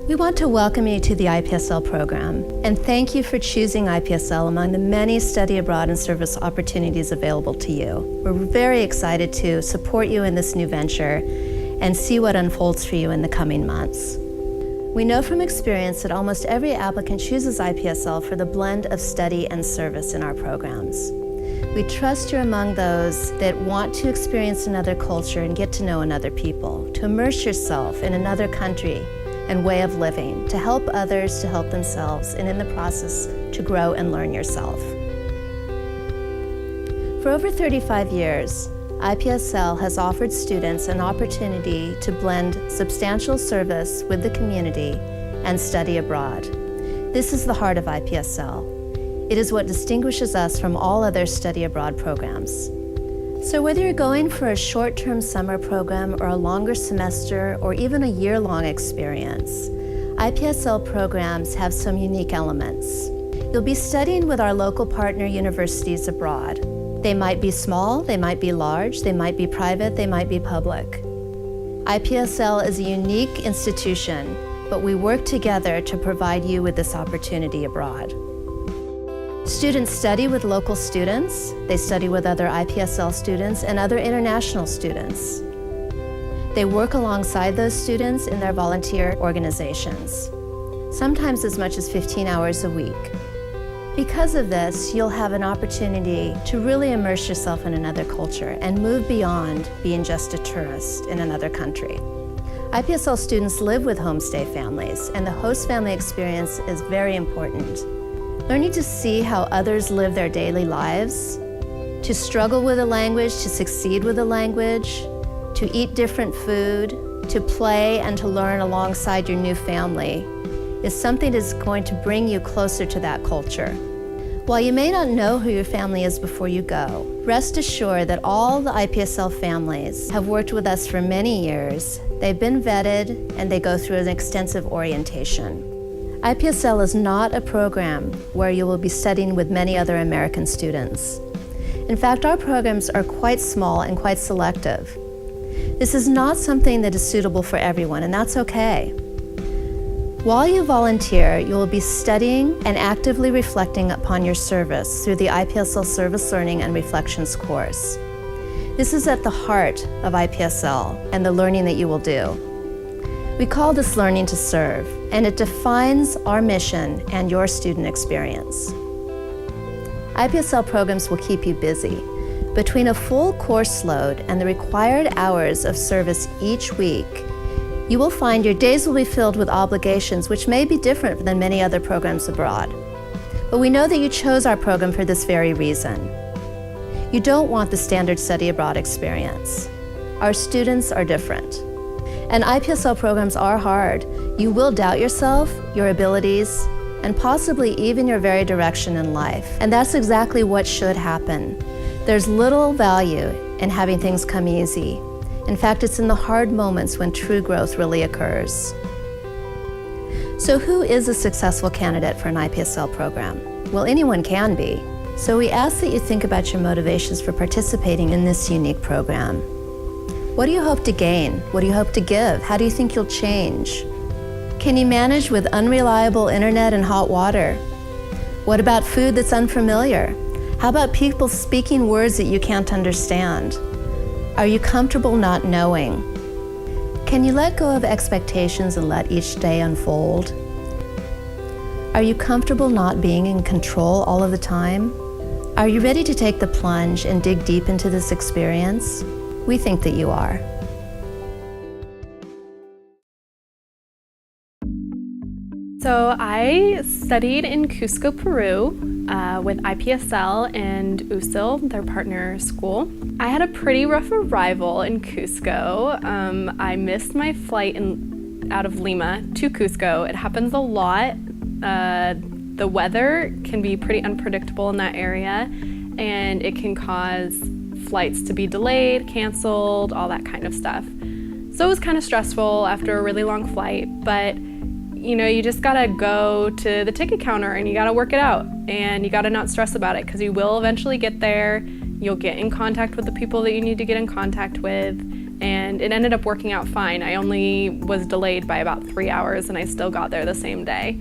We want to welcome you to the IPSL program and thank you for choosing IPSL among the many study abroad and service opportunities available to you. We're very excited to support you in this new venture and see what unfolds for you in the coming months. We know from experience that almost every applicant chooses IPSL for the blend of study and service in our programs. We trust you're among those that want to experience another culture and get to know another people, to immerse yourself in another country and way of living, to help others, to help themselves, and in the process, to grow and learn yourself. For over 35 years, IPSL has offered students an opportunity to blend substantial service with the community and study abroad. This is the heart of IPSL. It is what distinguishes us from all other study abroad programs. So whether you're going for a short-term summer program or a longer semester or even a year-long experience, IPSL programs have some unique elements. You'll be studying with our local partner universities abroad. They might be small, they might be large, they might be private, they might be public. IPSL is a unique institution, but we work together to provide you with this opportunity abroad. Students study with local students, they study with other IPSL students and other international students. They work alongside those students in their volunteer organizations, sometimes as much as 15 hours a week. Because of this, you'll have an opportunity to really immerse yourself in another culture and move beyond being just a tourist in another country. IPSL students live with homestay families, and the host family experience is very important. Learning to see how others live their daily lives, to struggle with a language, to succeed with a language, to eat different food, to play and to learn alongside your new family is something that is going to bring you closer to that culture. While you may not know who your family is before you go, rest assured that all the IPSL families have worked with us for many years. They've been vetted and they go through an extensive orientation. IPSL is not a program where you will be studying with many other American students. In fact, our programs are quite small and quite selective. This is not something that is suitable for everyone, and that's okay. While you volunteer, you will be studying and actively reflecting upon your service through the IPSL Service Learning and Reflections course. This is at the heart of IPSL and the learning that you will do. We call this learning to serve, and it defines our mission and your student experience. IPSL programs will keep you busy. Between a full course load and the required hours of service each week, you will find your days will be filled with obligations which may be different than many other programs abroad. But we know that you chose our program for this very reason. You don't want the standard study abroad experience. Our students are different. And IPSL programs are hard. You will doubt yourself, your abilities, and possibly even your very direction in life. And that's exactly what should happen. There's little value in having things come easy. In fact, it's in the hard moments when true growth really occurs. So who is a successful candidate for an IPSL program? Well, anyone can be. So we ask that you think about your motivations for participating in this unique program. What do you hope to gain? What do you hope to give? How do you think you'll change? Can you manage with unreliable internet and hot water? What about food that's unfamiliar? How about people speaking words that you can't understand? Are you comfortable not knowing? Can you let go of expectations and let each day unfold? Are you comfortable not being in control all of the time? Are you ready to take the plunge and dig deep into this experience? We think that you are. So I studied in Cusco, Peru with IPSL and USIL, their partner school. I had a pretty rough arrival in Cusco. I missed my flight out of Lima to Cusco. It happens a lot. The weather can be pretty unpredictable in that area, and it can cause flights to be delayed, canceled, all that kind of stuff. So it was kind of stressful after a really long flight, but you know, you just gotta go to the ticket counter and you gotta work it out, and you gotta not stress about it, because you will eventually get there. You'll get in contact with the people that you need to get in contact with, and it ended up working out fine. I only was delayed by about 3 hours, and I still got there the same day.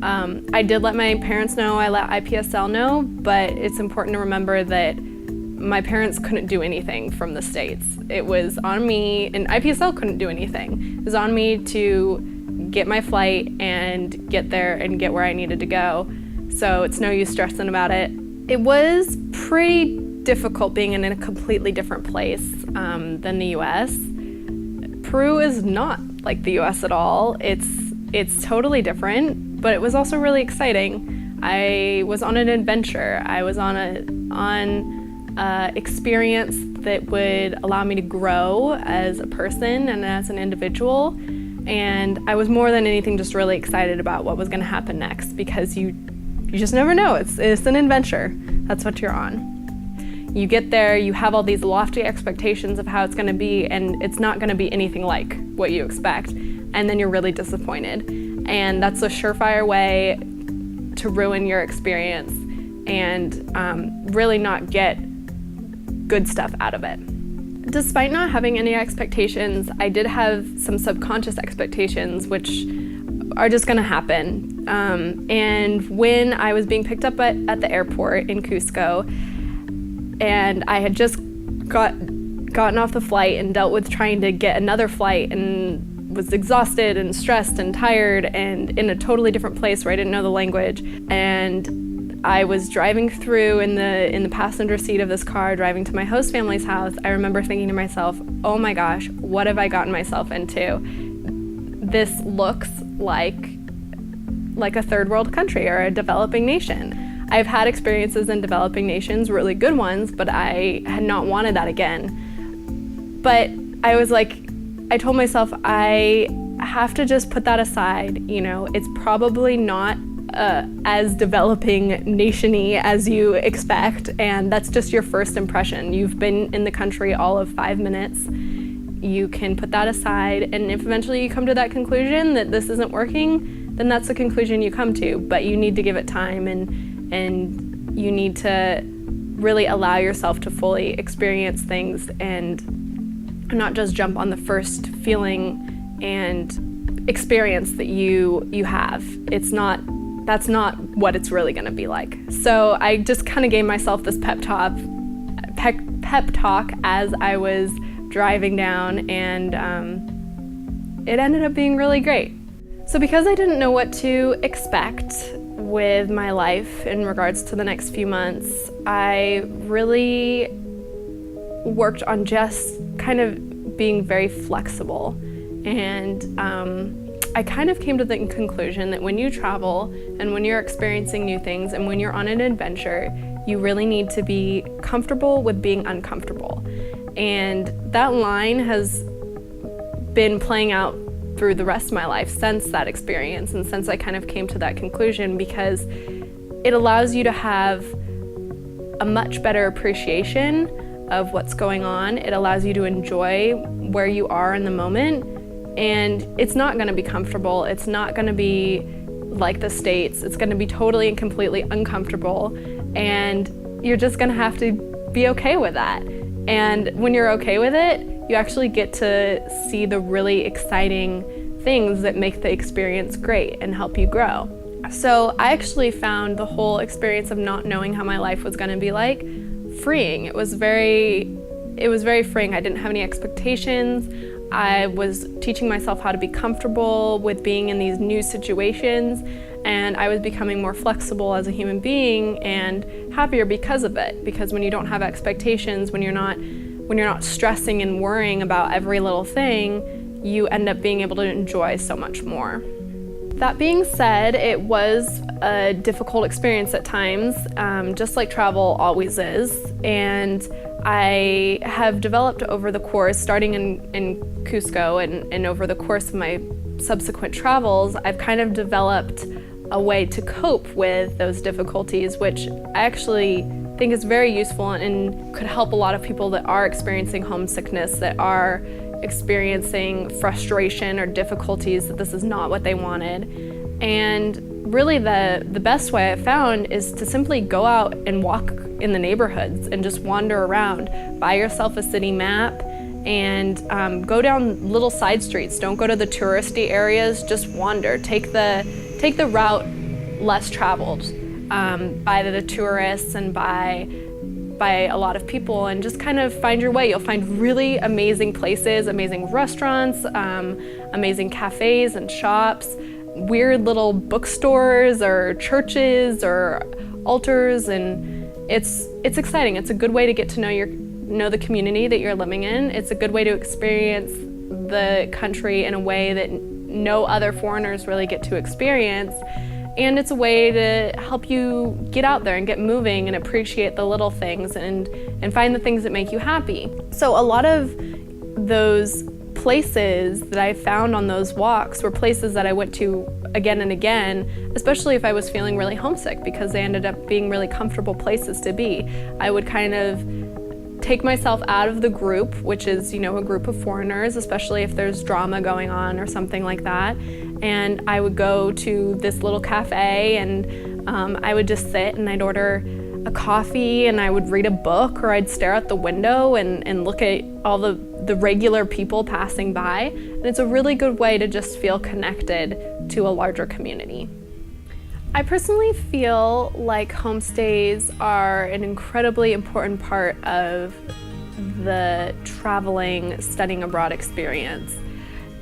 I did let my parents know, I let IPSL know, but it's important to remember that my parents couldn't do anything from the States. It was on me, and IPSL couldn't do anything. It was on me to get my flight and get there and get where I needed to go. So it's no use stressing about it. It was pretty difficult being in a completely different place than the US. Peru is not like the US at all. It's totally different, but it was also really exciting. I was on an adventure. I was on an experience that would allow me to grow as a person and as an individual. And I was more than anything just really excited about what was going to happen next, because you just never know. It's an adventure. That's what you're on. You get there, you have all these lofty expectations of how it's going to be, and it's not going to be anything like what you expect. And then you're really disappointed. And that's a surefire way to ruin your experience and really not get good stuff out of it. Despite not having any expectations, I did have some subconscious expectations, which are just gonna happen. And when I was being picked up at the airport in Cusco, and I had just gotten off the flight and dealt with trying to get another flight, and was exhausted and stressed and tired and in a totally different place where I didn't know the language, and I was driving through in the passenger seat of this car, driving to my host family's house. I remember thinking to myself, oh my gosh, what have I gotten myself into? This looks like a third world country or a developing nation. I've had experiences in developing nations, really good ones, but I had not wanted that again. But I told myself, I have to just put that aside. You know, it's probably not as developing nation-y as you expect, and that's just your first impression. You've been in the country all of 5 minutes. You can put that aside, and if eventually you come to that conclusion that this isn't working, then that's the conclusion you come to. But you need to give it time, and you need to really allow yourself to fully experience things and not just jump on the first feeling and experience that you have. That's not what it's really gonna be like. So I just kind of gave myself this pep talk as I was driving down, and it ended up being really great. So because I didn't know what to expect with my life in regards to the next few months, I really worked on just kind of being very flexible. And I kind of came to the conclusion that when you travel and when you're experiencing new things and when you're on an adventure, you really need to be comfortable with being uncomfortable. And that line has been playing out through the rest of my life since that experience and since I kind of came to that conclusion, because it allows you to have a much better appreciation of what's going on. It allows you to enjoy where you are in the moment. And it's not going to be comfortable. It's not going to be like the States. It's going to be totally and completely uncomfortable. And you're just going to have to be okay with that. And when you're okay with it, you actually get to see the really exciting things that make the experience great and help you grow. So I actually found the whole experience of not knowing how my life was going to be like freeing. It was very freeing. I didn't have any expectations. I was teaching myself how to be comfortable with being in these new situations, and I was becoming more flexible as a human being and happier because of it. Because when you don't have expectations, when you're not stressing and worrying about every little thing, you end up being able to enjoy so much more. That being said, it was a difficult experience at times, just like travel always is. And I have developed over the course, starting in Cusco and over the course of my subsequent travels, I've kind of developed a way to cope with those difficulties, which I actually think is very useful and could help a lot of people that are experiencing homesickness, that are experiencing frustration or difficulties, that this is not what they wanted. And really the best way I've found is to simply go out and walk in the neighborhoods and just wander around. Buy yourself a city map and go down little side streets. Don't go to the touristy areas, just wander. Take the route less traveled by the tourists and by a lot of people, and just kind of find your way. You'll find really amazing places, amazing restaurants, amazing cafes and shops, weird little bookstores or churches or altars, and it's exciting. It's a good way to get to know the community that you're living in. It's a good way to experience the country in a way that no other foreigners really get to experience. And it's a way to help you get out there and get moving and appreciate the little things and find the things that make you happy. So a lot of those places that I found on those walks were places that I went to again and again, especially if I was feeling really homesick, because they ended up being really comfortable places to be. I would kind of take myself out of the group, which is, a group of foreigners, especially if there's drama going on or something like that. And I would go to this little cafe and I would just sit and I'd order a coffee and I would read a book, or I'd stare out the window and look at all the regular people passing by. And it's a really good way to just feel connected to a larger community. I personally feel like homestays are an incredibly important part of the traveling, studying abroad experience.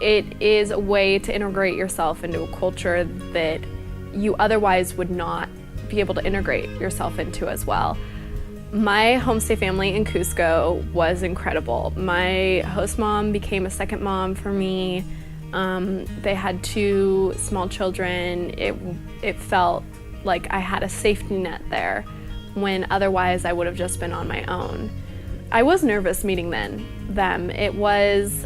It is a way to integrate yourself into a culture that you otherwise would not be able to integrate yourself into as well. My homestay family in Cusco was incredible. My host mom became a second mom for me. They had 2 small children. It felt like I had a safety net there when otherwise I would have just been on my own. I was nervous meeting them. It's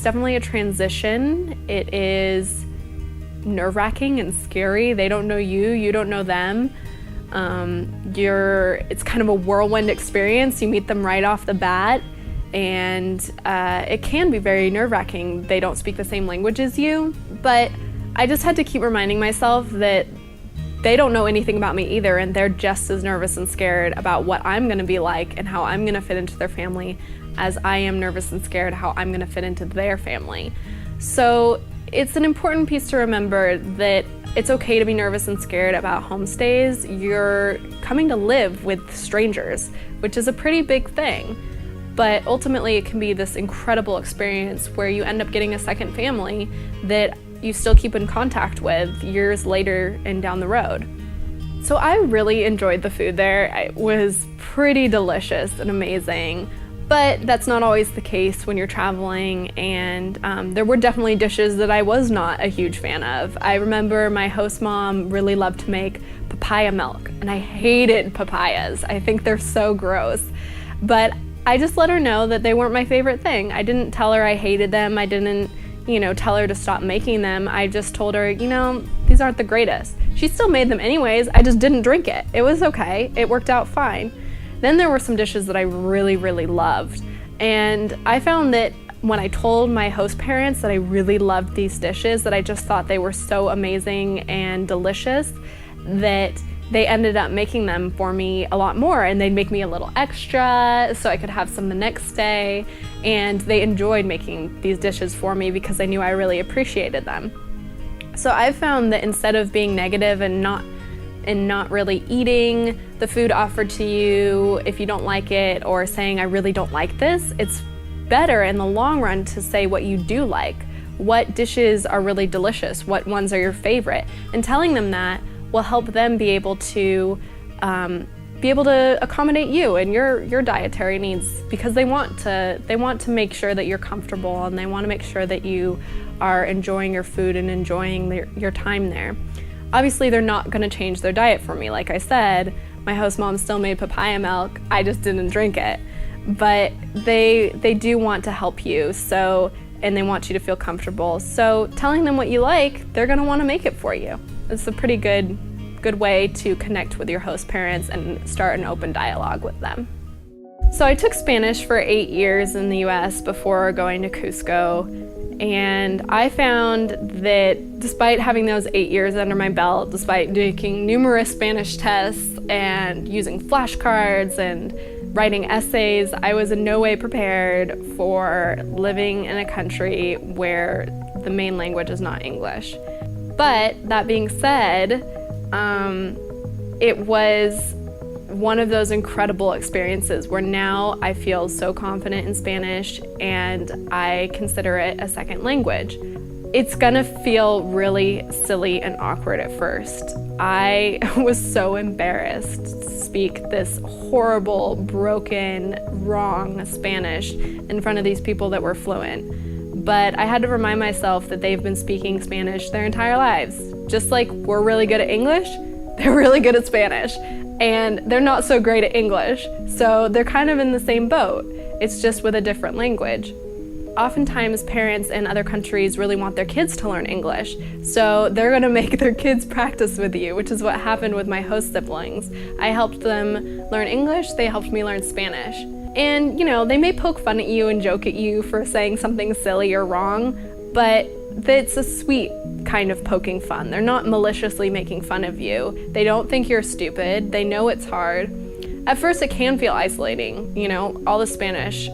definitely a transition. It is nerve-wracking and scary. They don't know you, you don't know them. It's kind of a whirlwind experience. You meet them right off the bat. And it can be very nerve-wracking. They don't speak the same language as you, but I just had to keep reminding myself that they don't know anything about me either, and they're just as nervous and scared about what I'm gonna be like and how I'm gonna fit into their family as I am nervous and scared how I'm gonna fit into their family. So it's an important piece to remember that it's okay to be nervous and scared about homestays. You're coming to live with strangers, which is a pretty big thing. But ultimately, it can be this incredible experience where you end up getting a second family that you still keep in contact with years later and down the road. So I really enjoyed the food there. It was pretty delicious and amazing, but that's not always the case when you're traveling, and there were definitely dishes that I was not a huge fan of. I remember my host mom really loved to make papaya milk, and I hated papayas. I think they're so gross. But I just let her know that they weren't my favorite thing. I didn't tell her I hated them. I didn't, tell her to stop making them. I just told her, these aren't the greatest. She still made them anyways. I just didn't drink it. It was okay. It worked out fine. Then there were some dishes that I really, really loved. And I found that when I told my host parents that I really loved these dishes, that I just thought they were so amazing and delicious, that they ended up making them for me a lot more, and they'd make me a little extra so I could have some the next day. And they enjoyed making these dishes for me because they knew I really appreciated them. So I've found that instead of being negative and not really eating the food offered to you if you don't like it, or saying I really don't like this, it's better in the long run to say what you do like, what dishes are really delicious, what ones are your favorite, and telling them that will help them be able to accommodate you and your dietary needs, because they want to make sure that you're comfortable, and they want to make sure that you are enjoying your food and enjoying your time there. Obviously, they're not going to change their diet for me. Like I said, my host mom still made papaya milk. I just didn't drink it. But they do want to help you, and they want you to feel comfortable. So telling them what you like, they're going to want to make it for you. It's a pretty good way to connect with your host parents and start an open dialogue with them. So I took Spanish for 8 years in the US before going to Cusco, and I found that despite having those 8 years under my belt, despite taking numerous Spanish tests and using flashcards and writing essays. I was in no way prepared for living in a country where the main language is not English. But that being said, it was one of those incredible experiences where now I feel so confident in Spanish and I consider it a second language. It's gonna feel really silly and awkward at first. I was so embarrassed to speak this horrible, broken, wrong Spanish in front of these people that were fluent. But I had to remind myself that they've been speaking Spanish their entire lives. Just like we're really good at English, they're really good at Spanish. And they're not so great at English, so they're kind of in the same boat. It's just with a different language. Oftentimes, parents in other countries really want their kids to learn English, so they're gonna make their kids practice with you, which is what happened with my host siblings. I helped them learn English, they helped me learn Spanish. And, they may poke fun at you and joke at you for saying something silly or wrong, but it's a sweet kind of poking fun. They're not maliciously making fun of you. They don't think you're stupid. They know it's hard. At first it can feel isolating, all the Spanish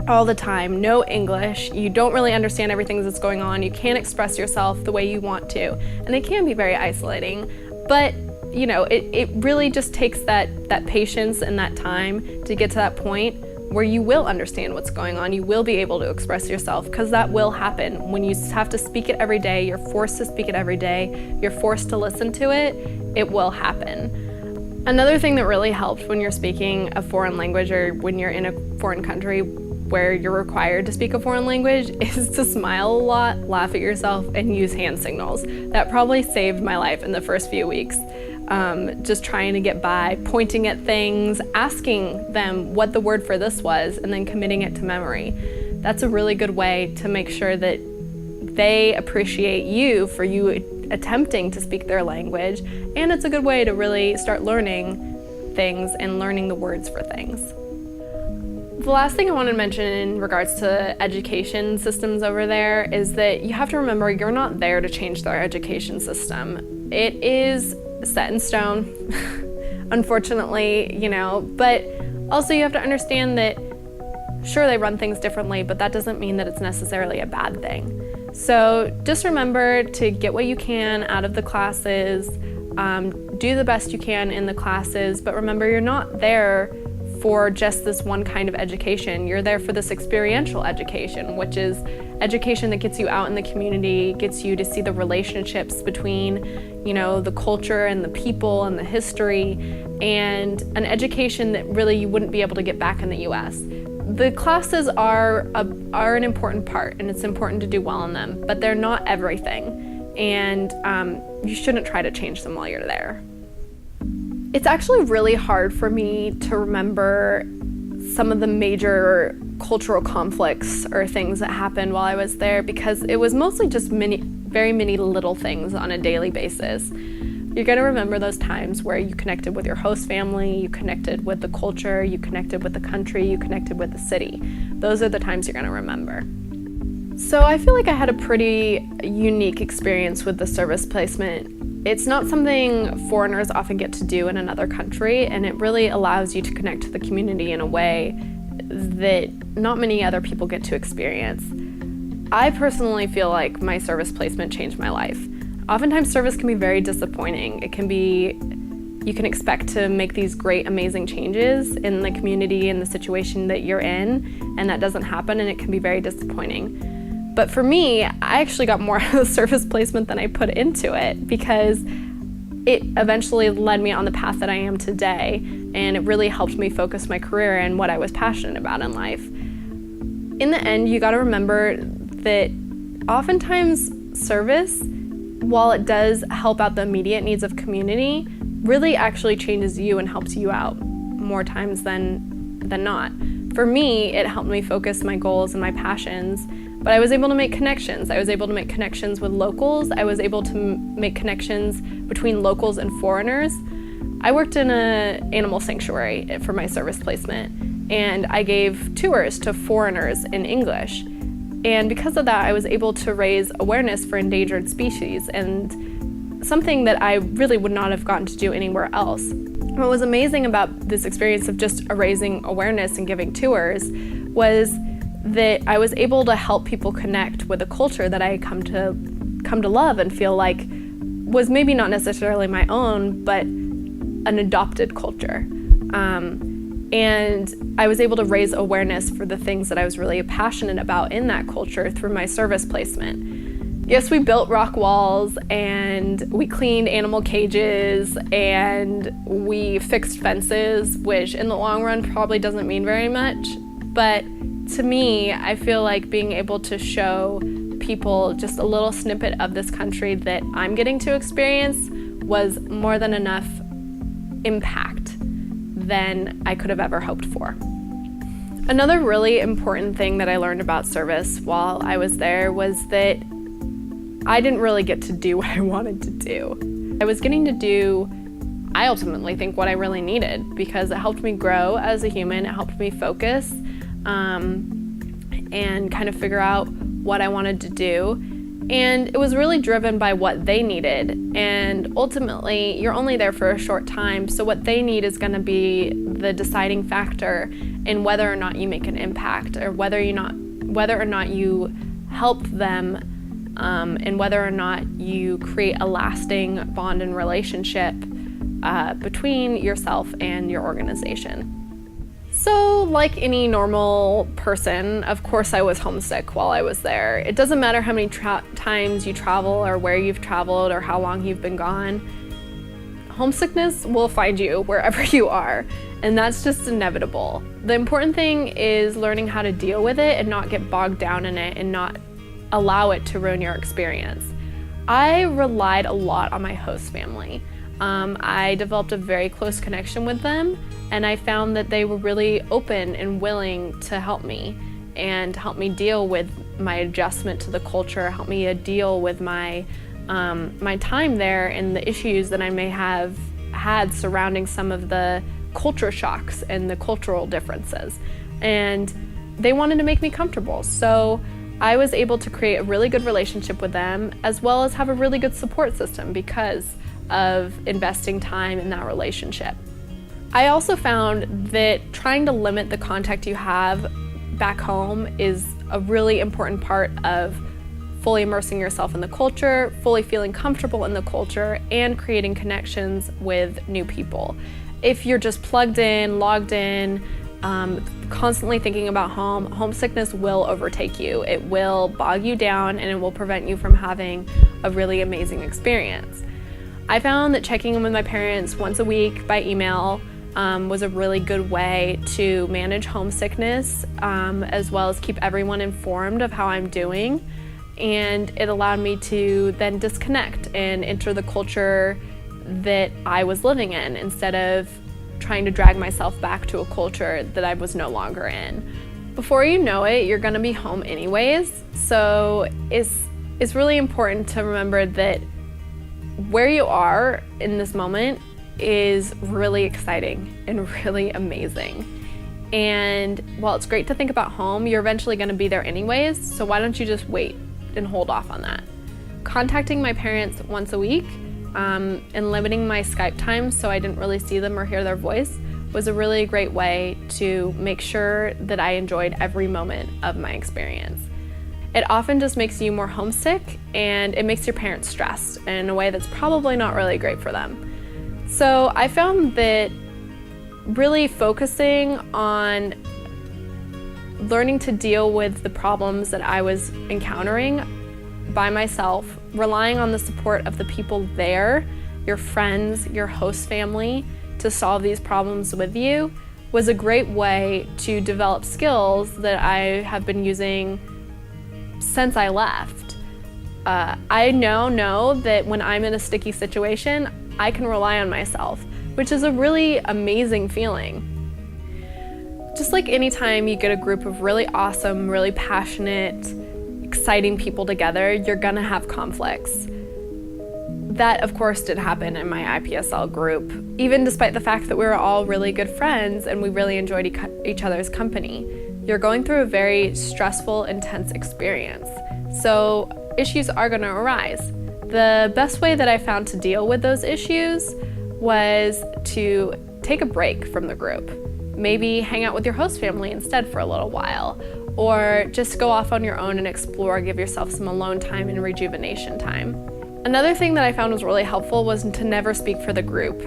all the time, no English. You don't really understand everything that's going on. You can't express yourself the way you want to. And it can be very isolating. But, it really just takes that patience and that time to get to that point where you will understand what's going on. You will be able to express yourself, because that will happen. When you have to speak it every day, you're forced to speak it every day, you're forced to listen to it, it will happen. Another thing that really helped when you're speaking a foreign language or when you're in a foreign country where you're required to speak a foreign language is to smile a lot, laugh at yourself, and use hand signals. That probably saved my life in the first few weeks. Just trying to get by, pointing at things, asking them what the word for this was, and then committing it to memory. That's a really good way to make sure that they appreciate you for you attempting to speak their language, and it's a good way to really start learning things and learning the words for things. The last thing I want to mention in regards to education systems over there is that you have to remember you're not there to change their education system. It is set in stone, unfortunately, but also you have to understand that sure, they run things differently, but that doesn't mean that it's necessarily a bad thing. So just remember to get what you can out of the classes, do the best you can in the classes, but remember you're not there for just this one kind of education. You're there for this experiential education, which is education that gets you out in the community, gets you to see the relationships between, the culture and the people and the history, and an education that really you wouldn't be able to get back in the US. The classes are an important part, and it's important to do well in them, but they're not everything, and you shouldn't try to change them while you're there. It's actually really hard for me to remember some of the major cultural conflicts or things that happened while I was there, because it was mostly just very many little things on a daily basis. You're gonna remember those times where you connected with your host family, you connected with the culture, you connected with the country, you connected with the city. Those are the times you're gonna remember. So I feel like I had a pretty unique experience with the service placement. It's not something foreigners often get to do in another country, and it really allows you to connect to the community in a way that not many other people get to experience. I personally feel like my service placement changed my life. Oftentimes service can be very disappointing. You can expect to make these great, amazing changes in the community and the situation that you're in, and that doesn't happen, and it can be very disappointing. But for me, I actually got more out of the service placement than I put into it, because it eventually led me on the path that I am today, and it really helped me focus my career and what I was passionate about in life. In the end, you gotta remember that oftentimes service, while it does help out the immediate needs of community, really actually changes you and helps you out more times than not. For me, it helped me focus my goals and my passions, but I was able to make connections. I was able to make connections with locals. I was able to make connections between locals and foreigners. I worked in an animal sanctuary for my service placement, and I gave tours to foreigners in English. And because of that, I was able to raise awareness for endangered species, and something that I really would not have gotten to do anywhere else. What was amazing about this experience of just raising awareness and giving tours was that I was able to help people connect with a culture that I come to love and feel like was maybe not necessarily my own, but an adopted culture. And I was able to raise awareness for the things that I was really passionate about in that culture through my service placement. Yes, we built rock walls and we cleaned animal cages and we fixed fences, which in the long run probably doesn't mean very much. But to me, I feel like being able to show people just a little snippet of this country that I'm getting to experience was more than enough impact than I could have ever hoped for. Another really important thing that I learned about service while I was there was that I didn't really get to do what I wanted to do. I was getting to do, I ultimately think, what I really needed, because it helped me grow as a human, it helped me focus and kind of figure out what I wanted to do. And it was really driven by what they needed. And ultimately, you're only there for a short time, so what they need is gonna be the deciding factor in whether or not you make an impact, or whether or not you help them, and whether or not you create a lasting bond and relationship between yourself and your organization. So, like any normal person, of course I was homesick while I was there. It doesn't matter how many times you travel or where you've traveled or how long you've been gone. Homesickness will find you wherever you are, and that's just inevitable. The important thing is learning how to deal with it and not get bogged down in it and not allow it to ruin your experience. I relied a lot on my host family. I developed a very close connection with them, and I found that they were really open and willing to help me and help me deal with my adjustment to the culture, help me deal with my time there and the issues that I may have had surrounding some of the culture shocks and the cultural differences. And they wanted to make me comfortable. So I was able to create a really good relationship with them, as well as have a really good support system because of investing time in that relationship. I also found that trying to limit the contact you have back home is a really important part of fully immersing yourself in the culture, fully feeling comfortable in the culture, and creating connections with new people. If you're just plugged in, logged in, constantly thinking about home, homesickness will overtake you. It will bog you down and it will prevent you from having a really amazing experience. I found that checking in with my parents once a week by email was a really good way to manage homesickness, as well as keep everyone informed of how I'm doing. And it allowed me to then disconnect and enter the culture that I was living in instead of trying to drag myself back to a culture that I was no longer in. Before you know it, you're gonna be home anyways. So it's really important to remember that where you are in this moment is really exciting and really amazing. And while it's great to think about home, you're eventually gonna be there anyways, so why don't you just wait and hold off on that? Contacting my parents once a week and limiting my Skype time so I didn't really see them or hear their voice was a really great way to make sure that I enjoyed every moment of my experience. It often just makes you more homesick, and it makes your parents stressed in a way that's probably not really great for them. So I found that really focusing on learning to deal with the problems that I was encountering by myself, relying on the support of the people there, your friends, your host family, to solve these problems with you, was a great way to develop skills that I have been using since I left. I now know that when I'm in a sticky situation, I can rely on myself, which is a really amazing feeling. Just like anytime you get a group of really awesome, really passionate, exciting people together, you're gonna have conflicts. That, of course, did happen in my IPSL group, even despite the fact that we were all really good friends and we really enjoyed each other's company. You're going through a very stressful, intense experience, so issues are gonna arise. The best way that I found to deal with those issues was to take a break from the group. Maybe hang out with your host family instead for a little while, or just go off on your own and explore, give yourself some alone time and rejuvenation time. Another thing that I found was really helpful was to never speak for the group.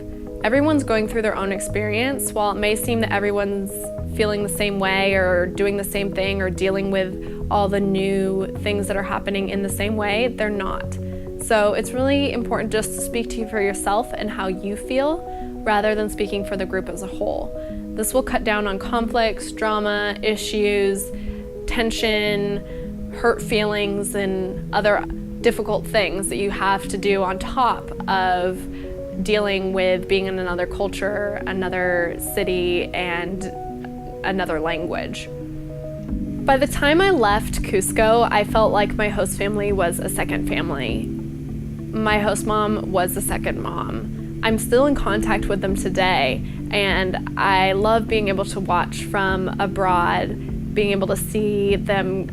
Everyone's going through their own experience. While it may seem that everyone's feeling the same way or doing the same thing or dealing with all the new things that are happening in the same way, they're not. So it's really important just to speak to you for yourself and how you feel rather than speaking for the group as a whole. This will cut down on conflicts, drama, issues, tension, hurt feelings, and other difficult things that you have to do on top of dealing with being in another culture, another city, and another language. By the time I left Cusco, I felt like my host family was a second family. My host mom was a second mom. I'm still in contact with them today, and I love being able to watch from abroad, being able to see them,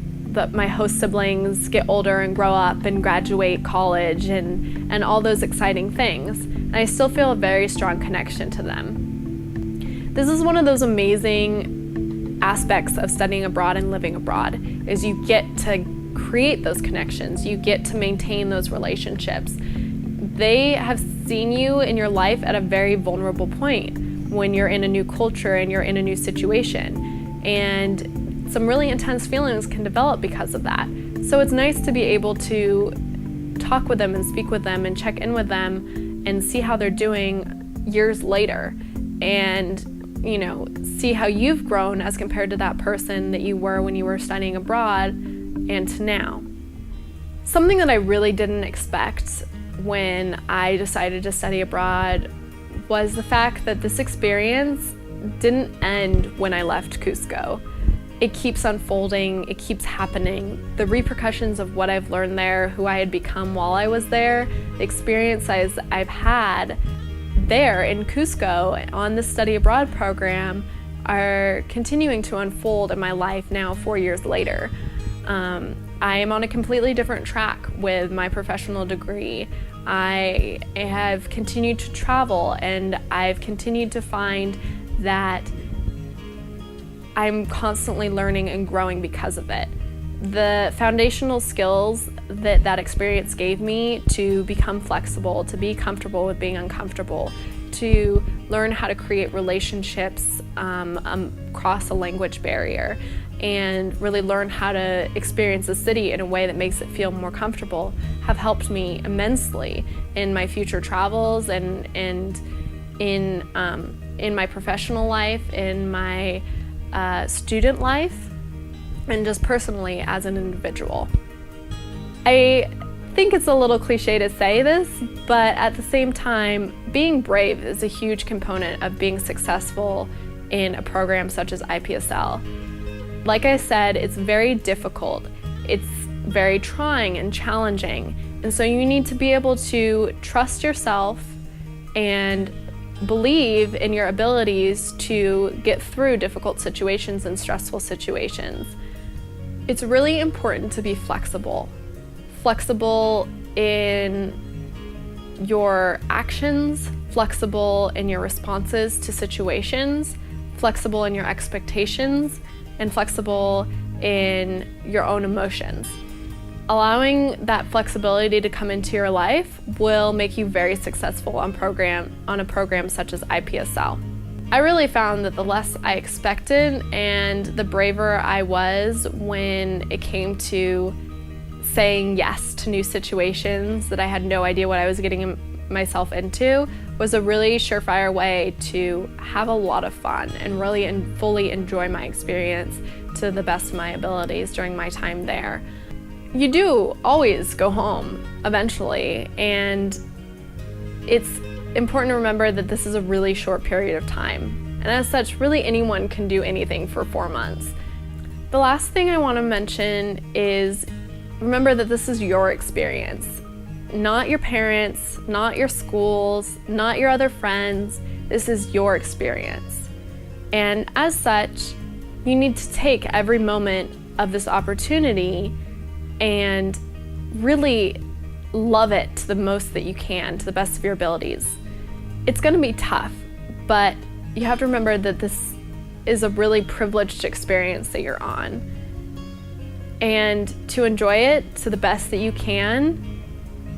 my host siblings get older and grow up and graduate college and all those exciting things. And I still feel a very strong connection to them. This is one of those amazing aspects of studying abroad and living abroad, is you get to create those connections, you get to maintain those relationships. They have seen you in your life at a very vulnerable point when you're in a new culture and you're in a new situation. And some really intense feelings can develop because of that. So it's nice to be able to talk with them and speak with them and check in with them and see how they're doing years later, and see how you've grown as compared to that person that you were when you were studying abroad and to now. Something that I really didn't expect when I decided to study abroad was the fact that this experience didn't end when I left Cusco. It keeps unfolding, it keeps happening. The repercussions of what I've learned there, who I had become while I was there, the experiences I've had there in Cusco on the study abroad program are continuing to unfold in my life now 4 years later. I am on a completely different track with my professional degree. I have continued to travel, and I've continued to find that I'm constantly learning and growing because of it. The foundational skills that experience gave me to become flexible, to be comfortable with being uncomfortable, to learn how to create relationships across a language barrier, and really learn how to experience the city in a way that makes it feel more comfortable, have helped me immensely in my future travels and in my professional life, in my student life, and just personally as an individual. I think it's a little cliche to say this, but at the same time, being brave is a huge component of being successful in a program such as IPSL. Like I said, it's very difficult. It's very trying and challenging. And so you need to be able to trust yourself and believe in your abilities to get through difficult situations and stressful situations. It's really important to be flexible. Flexible in your actions, flexible in your responses to situations, flexible in your expectations, and flexible in your own emotions. Allowing that flexibility to come into your life will make you very successful on a program such as IPSL. I really found that the less I expected and the braver I was when it came to saying yes to new situations that I had no idea what I was getting myself into was a really surefire way to have a lot of fun and really and fully enjoy my experience to the best of my abilities during my time there. You do always go home eventually, and it's important to remember that this is a really short period of time. And as such, really anyone can do anything for 4 months. The last thing I want to mention is remember that this is your experience, not your parents, not your schools, not your other friends. This is your experience. And as such, you need to take every moment of this opportunity and really love it to the most that you can, to the best of your abilities. It's going to be tough, but you have to remember that this is a really privileged experience that you're on. And to enjoy it to the best that you can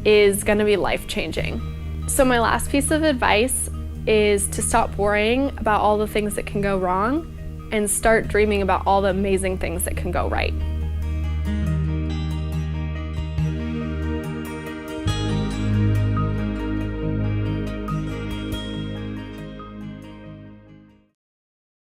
is gonna be life-changing. So my last piece of advice is to stop worrying about all the things that can go wrong and start dreaming about all the amazing things that can go right.